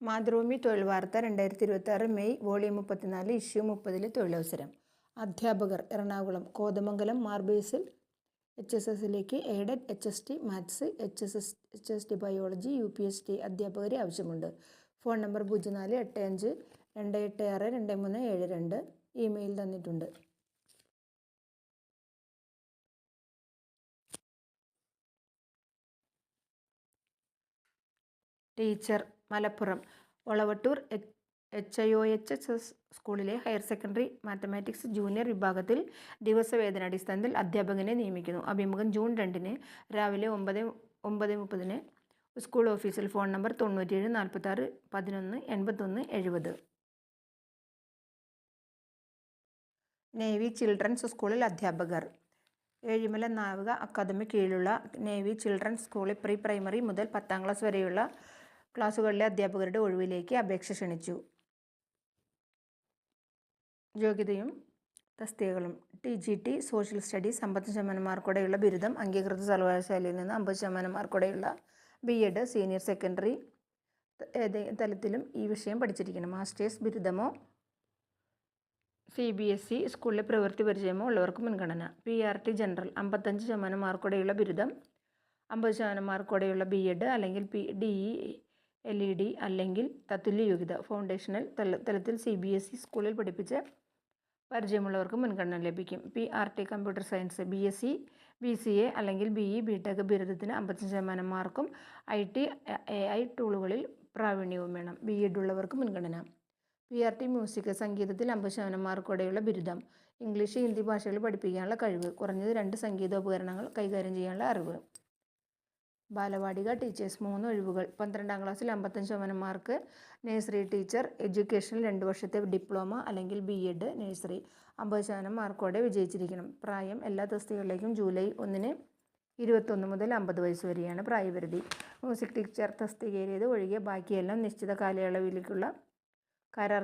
മാതൃഭൂമി തൊഴിൽ വാർത്ത 2026 May volume 34 issue 30 തൊഴിലവസരം. അധ്യാപകർ എറണാകുളം കോതമംഗലം മാർബേഴ്സിൽ HSSലേക്ക് aided HST maths, HST biology, UPST അധ്യാപകരെ ആവശ്യമുണ്ട്. Phone number 0485-286-2372. ഇമെയിൽ തന്നിട്ടുണ്ട്. ടീച്ചർ മലപ്പുറം ഒളവട്ടൂർ HIOHS സ്കൂളിലെ ഹയർ സെക്കൻഡറി മാത്തമാറ്റിക്സ് ജൂനിയർ വിഭാഗത്തിൽ ദിവസവേതനാടിസ്ഥാനത്തിൽ അധ്യാപകനെ നിയമിക്കുന്നു. അഭിമുഖം ജൂൺ 2 രാവിലെ 9:30 സ്കൂൾ ഓഫീസിൽ. Phone number 97 46 11 81 70. നേവി ചിൽഡ്രൻസ് സ്കൂളിൽ അധ്യാപകർ. ഏഴിമല നാവിക അക്കാദമി കീഴിലുള്ള നേവി ചിൽഡ്രൻസ് സ്കൂളിൽ പ്രീ പ്രൈമറി മുതൽ 10ാം ക്ലാസ് വരെയുള്ള ക്ലാസുകളിലെ അധ്യാപകരുടെ ഒഴിവിലേക്ക് അപേക്ഷ ക്ഷണിച്ചു. യോഗ്യതയും തസ്തികകളും: TGT സോഷ്യൽ സ്റ്റഡീസ് 50% മാർക്കോടെയുള്ള ബിരുദം, അംഗീകൃത സർവകലാശാലയിൽ നിന്ന് 50% മാർക്കോടെയുള്ള B.Ed സീനിയർ സെക്കൻഡറി തലത്തിലും ഈ വിഷയം പഠിച്ചിരിക്കണം. മാസ്റ്റേഴ്സ് ബിരുദമോ CBSE സ്കൂളിലെ പ്രവൃത്തി പരിചയമോ ഉള്ളവർക്ക് മുൻഗണന. PRT ജനറൽ 55% മാർക്കോടെയുള്ള ബിരുദം, 50% മാർക്കോടെയുള്ള B.Ed അല്ലെങ്കിൽ DE LED അല്ലെങ്കിൽ തത്തുല്യ യോഗ്യത. ഫൗണ്ടേഷണൽ തലത്തിൽ CBSE സ്കൂളിൽ പഠിപ്പിച്ച് പരിചയമുള്ളവർക്ക് മുൻഗണന ലഭിക്കും. PRT computer science, BSc BCA അല്ലെങ്കിൽ BE BTech ബിരുദത്തിന് 55% മാർക്കും IT AI ടൂളുകളിൽ പ്രാവീണ്യവും വേണം. B.Ed ഉള്ളവർക്ക് മുൻഗണന. PRT മ്യൂസിക് സംഗീതത്തിൽ 50% മാർക്കോടെയുള്ള ബിരുദം, ഇംഗ്ലീഷ് ഹിന്ദി ഭാഷകൾ പഠിപ്പിക്കാനുള്ള കഴിവ്, കുറഞ്ഞത് 2 സംഗീതോപകരണങ്ങൾ കൈകാര്യം ചെയ്യാനുള്ള അറിവ്. ബാലവാടിക ടീച്ചേഴ്സ് 3 ഒഴിവുകൾ. 12ാം ക്ലാസ്സിൽ 55% മാർക്ക്, നഴ്സറി ടീച്ചർ, എഡ്യൂക്കേഷനിൽ 2 വർഷത്തെ ഡിപ്ലോമ അല്ലെങ്കിൽ B.Ed നഴ്സറി 50% മാർക്കോടെ വിജയിച്ചിരിക്കണം. പ്രായം എല്ലാ തസ്തികകളിലേക്കും ജൂലൈ 1 21 മുതൽ 50 വയസ്സ് വരെയാണ് പ്രായപരിധി. മ്യൂസിക് ടീച്ചർ തസ്തികയിലേത് ഒഴികെ ബാക്കിയെല്ലാം നിശ്ചിത കാലയളവിലേക്കുള്ള കരാർ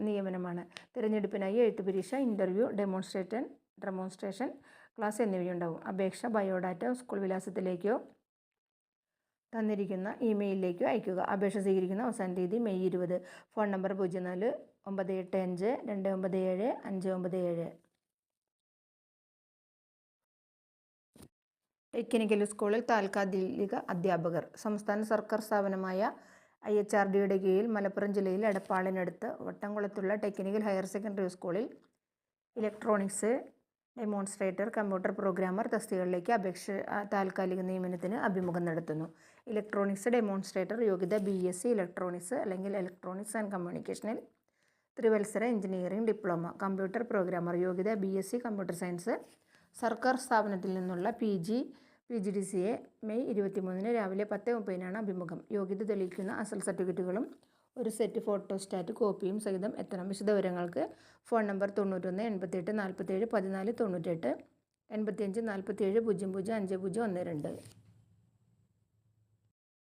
നിയമനമാണ്. തിരഞ്ഞെടുപ്പിനായി എഴുത്ത് പരീക്ഷ, ഇൻ്റർവ്യൂ, ഡെമോൺസ്ട്രേഷൻ ക്ലാസ് എന്നിവയുണ്ടാവും. അപേക്ഷ ബയോഡാറ്റ സ്കൂൾ വിലാസത്തിലേക്കോ തന്നിരിക്കുന്ന ഇമെയിലിലേക്കോ അയയ്ക്കുക. അപേക്ഷ സ്വീകരിക്കുന്ന അവസാന തീയതി മെയ് 20. Phone number 04-985-297-597. ടെക്നിക്കൽ സ്കൂളിൽ താൽക്കാലിക അധ്യാപകർ. സംസ്ഥാന സർക്കാർ സ്ഥാപനമായ IHRDയുടെ കീഴിൽ മലപ്പുറം ജില്ലയിൽ എടപ്പാളിനടുത്ത് വട്ടംകുളത്തുള്ള ടെക്നിക്കൽ ഹയർ സെക്കൻഡറി സ്കൂളിൽ ഇലക്ട്രോണിക്സ് ഡെമോൺസ്ട്രേറ്റർ, കമ്പ്യൂട്ടർ പ്രോഗ്രാമർ തസ്തികകളിലേക്ക് അപേക്ഷ താൽക്കാലിക നിയമനത്തിന് അഭിമുഖം നടത്തുന്നു. ഇലക്ട്രോണിക്സ് ഡെമോൺസ്ട്രേറ്റർ യോഗ്യത BSc ഇലക്ട്രോണിക്സ് അല്ലെങ്കിൽ ഇലക്ട്രോണിക്സ് ആൻഡ് കമ്മ്യൂണിക്കേഷനിൽ ത്രിവത്സര എഞ്ചിനീയറിംഗ് ഡിപ്ലോമ. കമ്പ്യൂട്ടർ പ്രോഗ്രാമർ യോഗ്യത BSc കമ്പ്യൂട്ടർ സയൻസ്. സർക്കാർ സ്ഥാപനത്തിൽ നിന്നുള്ള PGDCA. മെയ് 23 രാവിലെ 10:30 അഭിമുഖം. യോഗ്യത തെളിയിക്കുന്ന അസൽ സർട്ടിഫിക്കറ്റുകളും ഒരു സെറ്റ് ഫോട്ടോസ്റ്റാറ്റ് കോപ്പിയും സഹിതം എത്തണം. വിശദവിവരങ്ങൾക്ക് ഫോൺ നമ്പർ 91 88 47 14 98 85 47 00 50 12.